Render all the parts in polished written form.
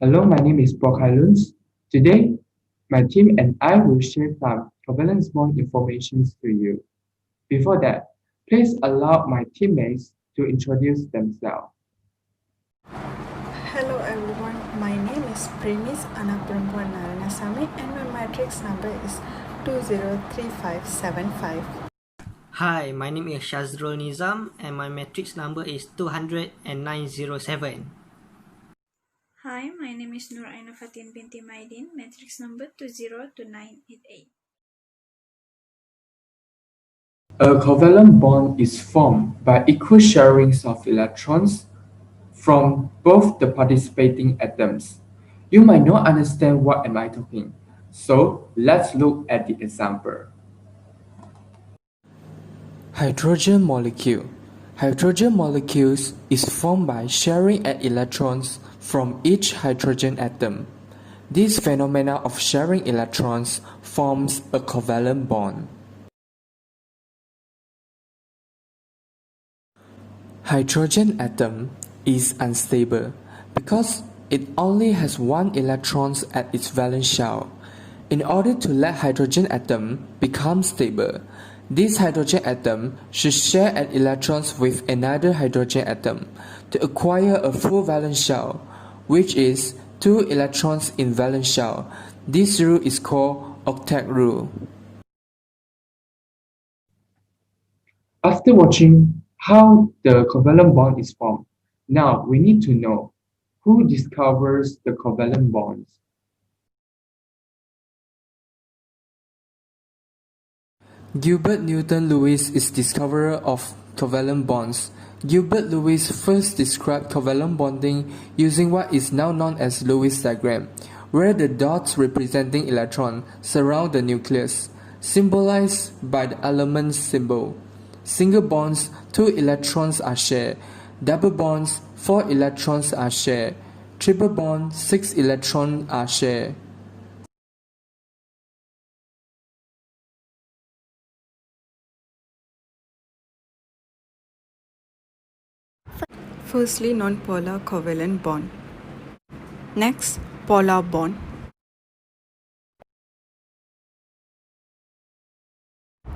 Hello, my name is Poh Kai Lun. Today, my team and I will share some covalent bond information to you. Before that, please allow my teammates to introduce themselves. Hello everyone, my name is Preames A Narayanasamy and my matrix number is 203575. Hi, my name is Shazrul Nizam and my matrix number is 20907. Hi, my name is Nur Ainah Fatin binti Maidin, matrix number 202988. A covalent bond is formed by equal sharings of electrons from both the participating atoms. You might not understand what am I talking, so let's look at the example. Hydrogen molecule. Hydrogen molecules is formed by sharing at electrons from each hydrogen atom. This phenomena of sharing electrons forms a covalent bond. Hydrogen atom is unstable because it only has one electron at its valence shell. In order to let hydrogen atom become stable, this hydrogen atom should share an electrons with another hydrogen atom to acquire a full valence shell, which is 2 electrons in valence shell. This rule is called octet rule. After watching how the covalent bond is formed, now we need to know who discovers the covalent bonds. Gilbert Newton Lewis is discoverer of covalent bonds. Gilbert Lewis first described covalent bonding using what is now known as Lewis diagram, where the dots representing electron surround the nucleus, symbolized by the element symbol. Single bonds, 2 electrons are shared. Double bonds, 4 electrons are shared. Triple bond, 6 electrons are shared. Firstly, non-polar covalent bond. Next, polar bond.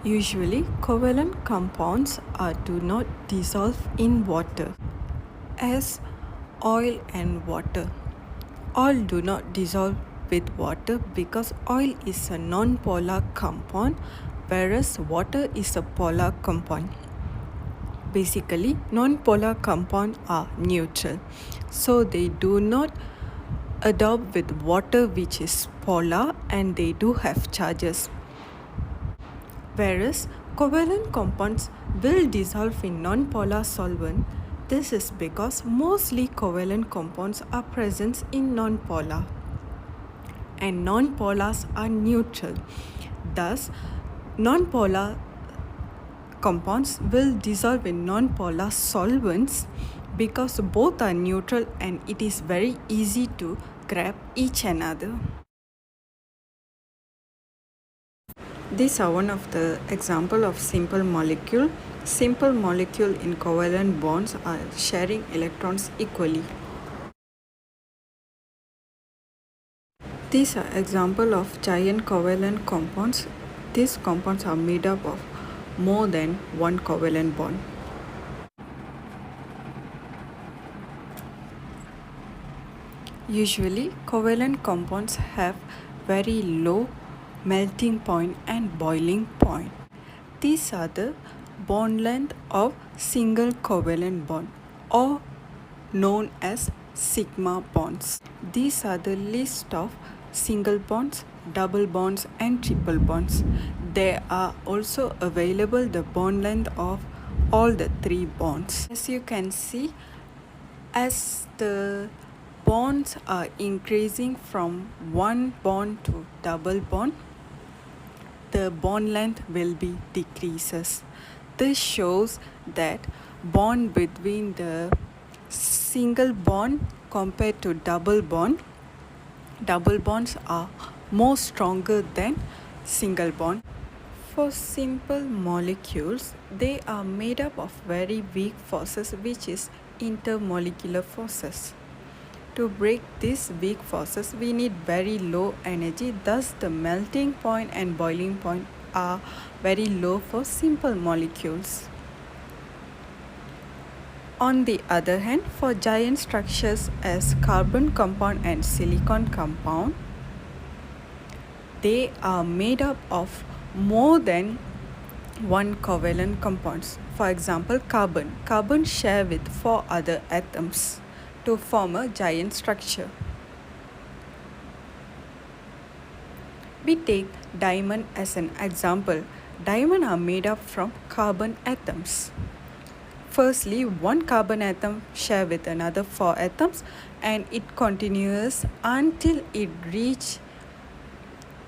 Usually, covalent compounds do not dissolve in water, as oil and water. Oil do not dissolve with water because oil is a non-polar compound, whereas water is a polar compound. Basically, non-polar compounds are neutral, so they do not adopt with water, which is polar, and they do have charges. Whereas covalent compounds will dissolve in non-polar solvent. This is because mostly covalent compounds are present in non-polar, and non-polars are neutral. Thus, non-polar compounds will dissolve in non-polar solvents because both are neutral and it is very easy to grab each another. These are one of the example of simple molecule. Simple molecule in covalent bonds are sharing electrons equally. These are example of giant covalent compounds. These compounds are made up of more than one covalent bond. Usually, covalent compounds have very low melting point and boiling point. These are the bond length of single covalent bond, or known as sigma bonds. These are the list of single bonds, double bonds and triple bonds. There are also available the bond length of all the 3 bonds. As you can see, as the bonds are increasing from one bond to double bond, the bond length will be decreases. This shows that bond between the single bond compared to double bonds are more stronger than single bond. For simple molecules, they are made up of very weak forces, which is intermolecular forces. To break these weak forces, we need very low energy, thus the melting point and boiling point are very low for simple molecules. On the other hand, for giant structures as carbon compound and silicon compound, they are made up of more than one covalent compounds. For example, carbon. Carbon share with 4 other atoms to form a giant structure. We take diamond as an example. Diamonds are made up from carbon atoms. Firstly, one carbon atom share with another 4 atoms, and it continues until it reach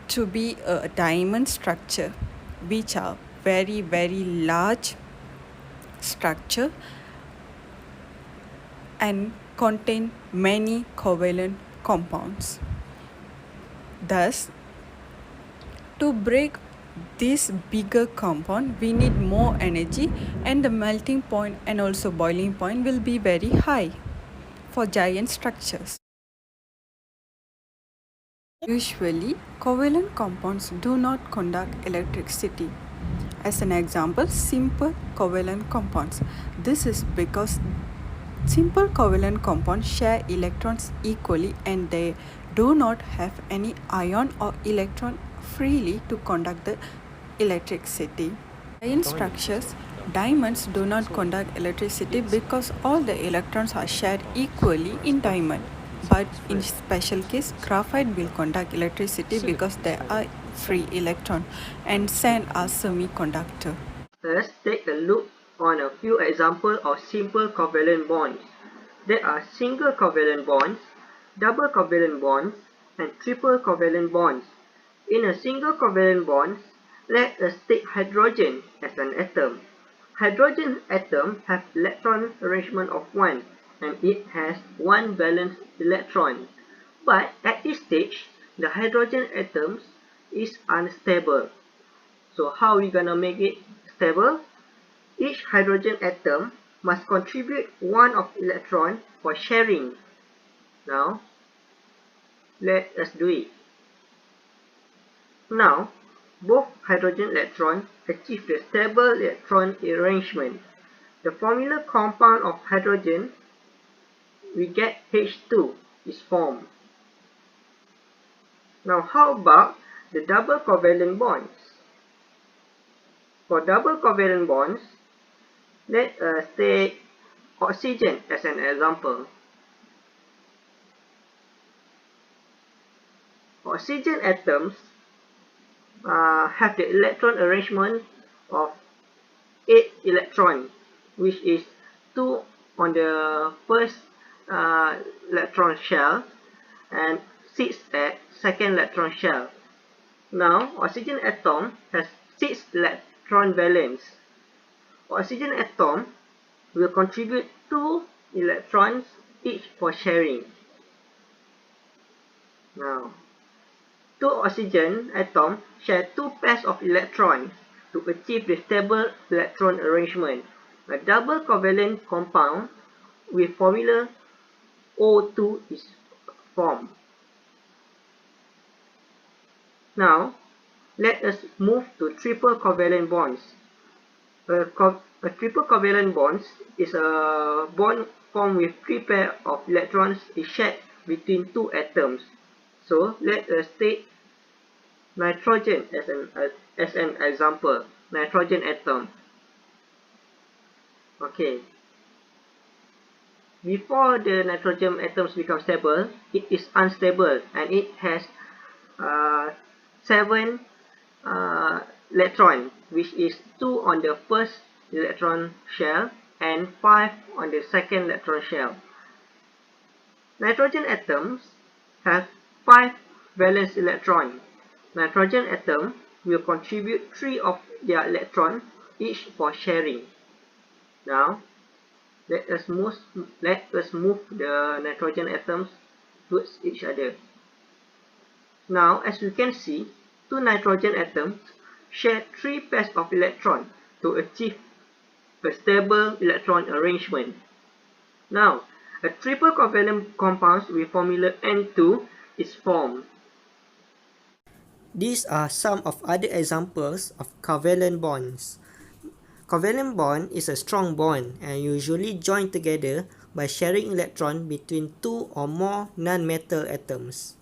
to be a diamond structure, which are very large structure and contain many covalent compounds. Thus, to break this bigger compound, we need more energy, and the melting point and also boiling point will be very high for giant structures. Usually, covalent compounds do not conduct electricity. As an example, simple covalent compounds. This is because simple covalent compounds share electrons equally and they do not have any ion or electron freely to conduct the electricity. In structures, diamonds do not conduct electricity because all the electrons are shared equally in diamond. But in special case, graphite will conduct electricity because there are free electrons, and sand are semiconductor. Let's take a look on a few examples of simple covalent bonds. There are single covalent bonds, double covalent bonds, and triple covalent bonds. In a single covalent bond, let us take hydrogen as an atom. Hydrogen atom has electron arrangement of 1 and it has 1 valence electron. But at this stage, the hydrogen atom is unstable. So how are we gonna make it stable? Each hydrogen atom must contribute 1 of electron for sharing. Now, let us do it. Now, both hydrogen electrons achieve the stable electron arrangement. The formula compound of hydrogen, we get H2 is formed. Now, how about the double covalent bonds? For double covalent bonds, let us take oxygen as an example. Oxygen atoms have the electron arrangement of 8 electrons, which is 2 on the first electron shell and 6 at second electron shell. Now, oxygen atom has 6 electron valence. Oxygen atom will contribute 2 electrons each for sharing. Now, 2 oxygen atoms share 2 pairs of electrons to achieve the stable electron arrangement. A double covalent compound with formula O2 is formed. Now, let us move to triple covalent bonds. A triple covalent bond is a bond formed with 3 pairs of electrons is shared between 2 atoms. So, let us take nitrogen as an example. Nitrogen atom. Okay. Before the nitrogen atoms become stable, it is unstable and it has 7 electrons, which is 2 on the first electron shell and 5 on the second electron shell. Nitrogen atoms have 5 valence electrons. Nitrogen atom will contribute 3 of their electrons each for sharing. Now, let us move the nitrogen atoms towards each other. Now, as you can see, 2 nitrogen atoms share 3 pairs of electrons to achieve a stable electron arrangement. Now, a triple covalent compound with formula N2 is formed. These are some of other examples of covalent bonds. Covalent bond is a strong bond and usually joined together by sharing electron between two or more non-metal atoms.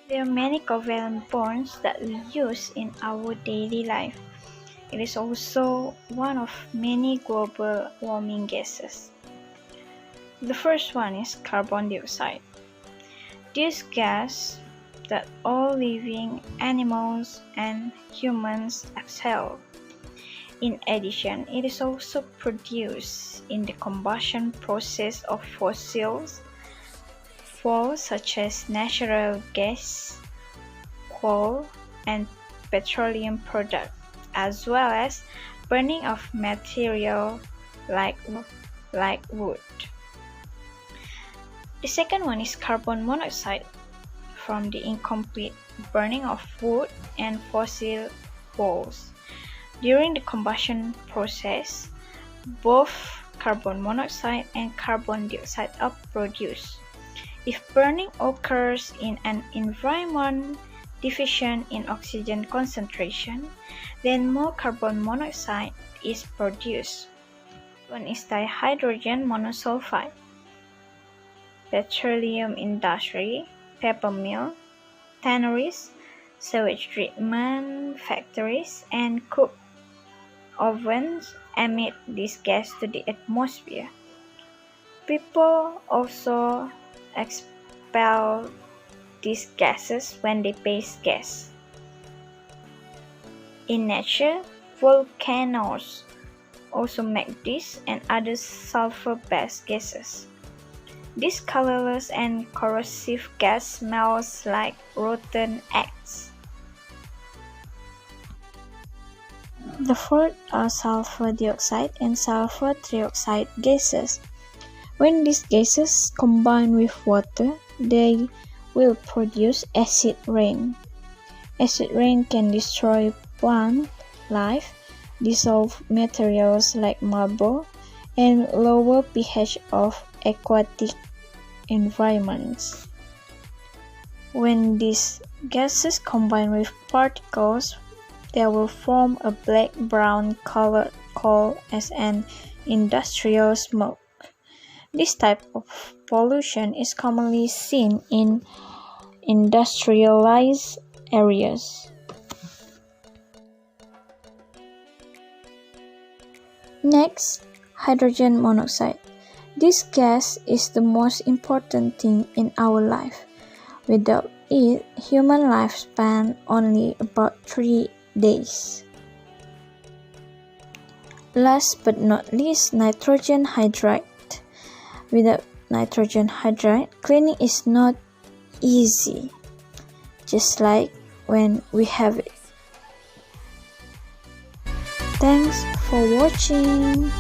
There are many covalent bonds that we use in our daily life. It is also one of many global warming gases. The first one is carbon dioxide. This gas that all living animals and humans exhale. In addition, it is also produced in the combustion process of fossils fuels such as natural gas, coal, and petroleum products, as well as burning of material like wood. The second one is carbon monoxide from the incomplete burning of wood and fossil fuels. During the combustion process, both carbon monoxide and carbon dioxide are produced. If burning occurs in an environment deficient in oxygen concentration, then more carbon monoxide is produced. One is dihydrogen monosulfide. Petroleum industry, paper mill, tanneries, sewage treatment factories, and cook ovens emit this gas to the atmosphere. People also expel these gases when they paste gas. In nature, volcanoes also make this and other sulfur-based gases. This colorless and corrosive gas smells like rotten eggs. The fourth are sulfur dioxide and sulfur trioxide gases. When these gases combine with water, they will produce acid rain. Acid rain can destroy plant life, dissolve materials like marble, and lower pH of aquatic environments. When these gases combine with particles, they will form a black-brown colored coal as an industrial smoke. This type of pollution is commonly seen in industrialized areas. Next, hydrogen monoxide. This gas is the most important thing in our life. Without it, human lifespan only about 3 days. Last but not least, nitrogen hydride. Without nitrogen hydride, cleaning is not easy, just like when we have it. Thanks for watching.